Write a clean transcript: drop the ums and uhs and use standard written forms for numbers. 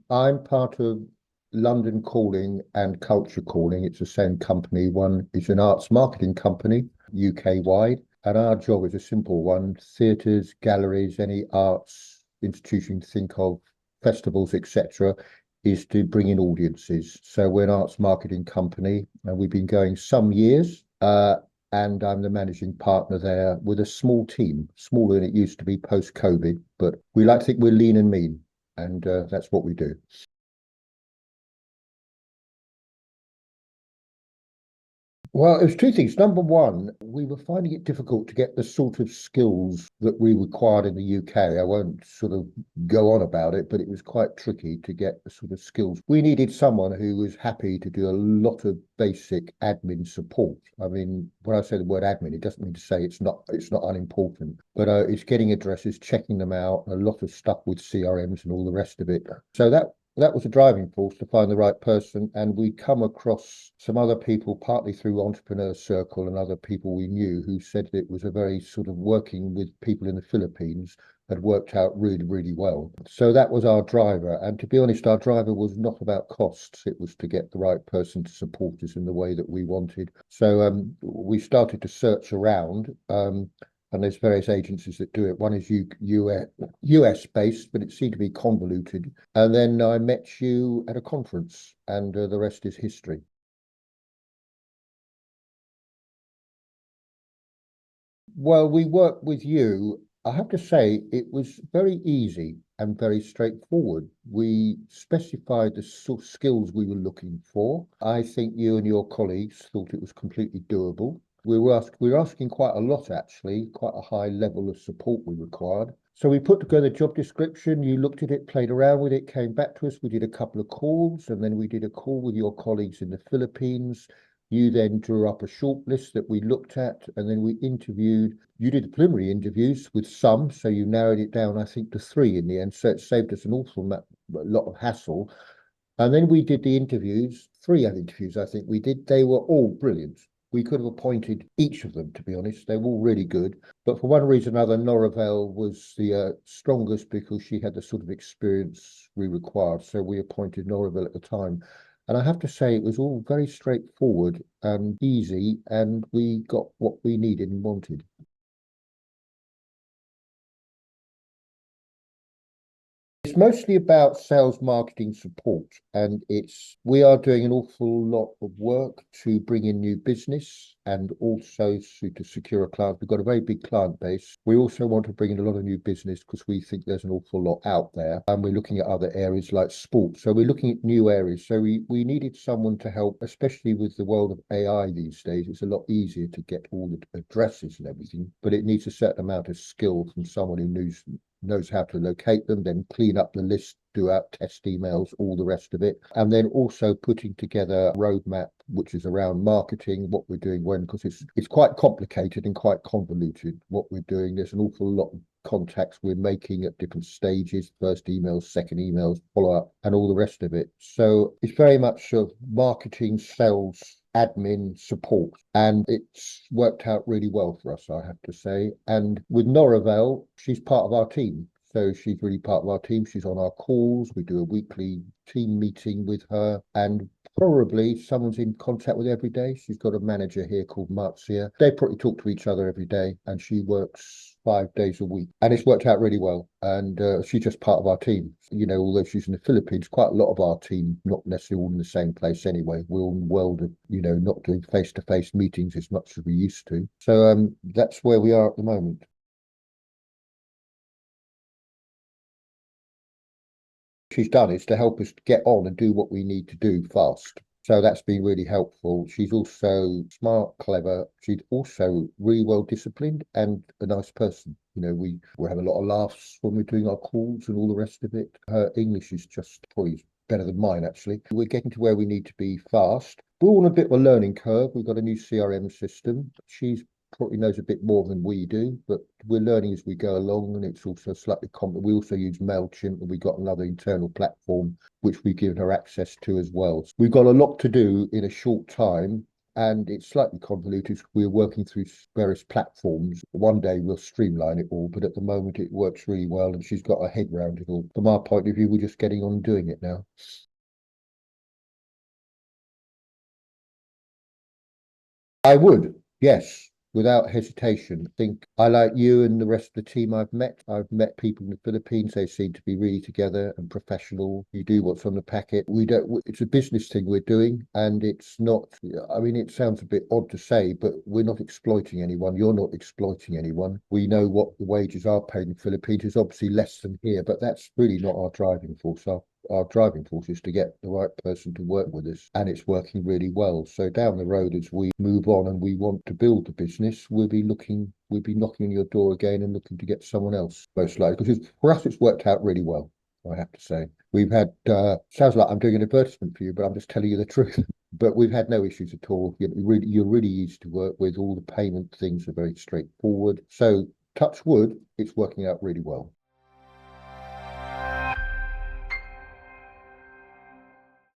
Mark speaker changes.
Speaker 1: I'm part of London Calling and Culture Calling. It's the same company. One is an arts marketing company, UK wide, and our job is a simple one: theatres, galleries, any arts institution you think of, festivals, etc., is to bring in audiences. So we're an arts marketing company, and we've been going some years. And I'm the managing partner there with a small team, smaller than it used to be post-COVID, but we like to think we're lean and mean, and that's what we do. Well, it was two things. Number one, we were finding it difficult to get the sort of skills that we required in the UK. I won't sort of go on about it, but it was quite tricky to get the sort of skills. We needed someone who was happy to do a lot of basic admin support. I mean, when I say the word admin, it doesn't mean to say it's not unimportant, but it's getting addresses, checking them out, a lot of stuff with CRMs and all the rest of it. So that was a driving force to find the right person. And we come across some other people, partly through Entrepreneur Circle and other people we knew, who said that it was a very sort of working with people in the Philippines had worked out really, really well. So that was our driver. And to be honest, our driver was not about costs. It was to get the right person to support us in the way that we wanted. So we started to search around. And there's various agencies that do it. One is US based, but it seemed to be convoluted. And then I met you at a conference, and the rest is history. Well, we worked with you. I have to say, it was very easy and very straightforward. We specified the sort of skills we were looking for. I think you and your colleagues thought it was completely doable. We were asking quite a lot, actually, quite a high level of support we required. So we put together a job description, you looked at it, played around with it, came back to us. We did a couple of calls, and then we did a call with your colleagues in the Philippines. You then drew up a short list that we looked at, and then we interviewed. You did the preliminary interviews with some, so you narrowed it down, I think, to three in the end. So it saved us an awful lot of hassle. And then we did the interviews, three interviews, I think we did. They were all brilliant. We could have appointed each of them, to be honest. They were all really good. But for one reason or another, Norabel was the strongest because she had the sort of experience we required. So we appointed Norabel at the time. And I have to say, it was all very straightforward and easy, and we got what we needed and wanted. It's mostly about sales marketing support, and we are doing an awful lot of work to bring in new business and also to secure a client. We've got a very big client base. We also want to bring in a lot of new business because we think there's an awful lot out there, and we're looking at other areas like sports. So we're looking at new areas. So we needed someone to help, especially with the world of AI these days. It's a lot easier to get all the addresses and everything, but it needs a certain amount of skill from someone who knows how to locate them, then clean up the list, do out test emails, all the rest of it. And then also putting together a roadmap, which is around marketing, what we're doing when, because it's quite complicated and quite convoluted what we're doing. There's an awful lot of contacts we're making at different stages, first emails, second emails, follow up, and all the rest of it. So it's very much of marketing, sales, admin support, and it's worked out really well for us, I have to say. And with Noravel, she's part of our team. So she's really part of our team. She's on our calls. We do a weekly team meeting with her, and probably someone's in contact with her every day. She's got a manager here called Marzia. They probably talk to each other every day, and she works 5 days a week, and it's worked out really well. And she's just part of our team. You know, although she's in the Philippines, quite a lot of our team, not necessarily all in the same place anyway. We're all in the world of, not doing face-to-face meetings as much as we used to. So that's where we are at the moment. She's done is to help us get on and do what we need to do fast. So that's been really helpful. She's also smart, clever. She's also really well disciplined and a nice person. We have a lot of laughs when we're doing our calls and all the rest of it. Her English is just probably better than mine, actually. We're getting to where we need to be fast. We're all on a bit of a learning curve. We've got a new CRM system. She's probably knows a bit more than we do, but we're learning as we go along, and it's also slightly complex. We also use MailChimp, and we've got another internal platform which we've given her access to as well. So we've got a lot to do in a short time, and it's slightly convoluted. We're working through various platforms. One day we'll streamline it all, but at the moment it works really well, and she's got her head around it all. From our point of view, we're just getting on and doing it now. I would, yes, without hesitation. I think I like you and the rest of the team I've met. I've met people in the Philippines. They seem to be really together and professional. You do what's on the packet. We don't, it's a business thing we're doing, and it's not, I mean, it sounds a bit odd to say, but we're not exploiting anyone. You're not exploiting anyone. We know what the wages are paid in the Philippines. It's obviously less than here, but that's really not our driving force. Our driving force is to get the right person to work with us, and it's working really well. So down the road, as we move on and we want to build the business, we'll be knocking on your door again and looking to get someone else, most likely, because for us it's worked out really well, I have to say. We've had sounds like I'm doing an advertisement for you, but I'm just telling you the truth. But we've had no issues at all. You're really easy to work with. All the payment things are very straightforward. So touch wood, it's working out really well.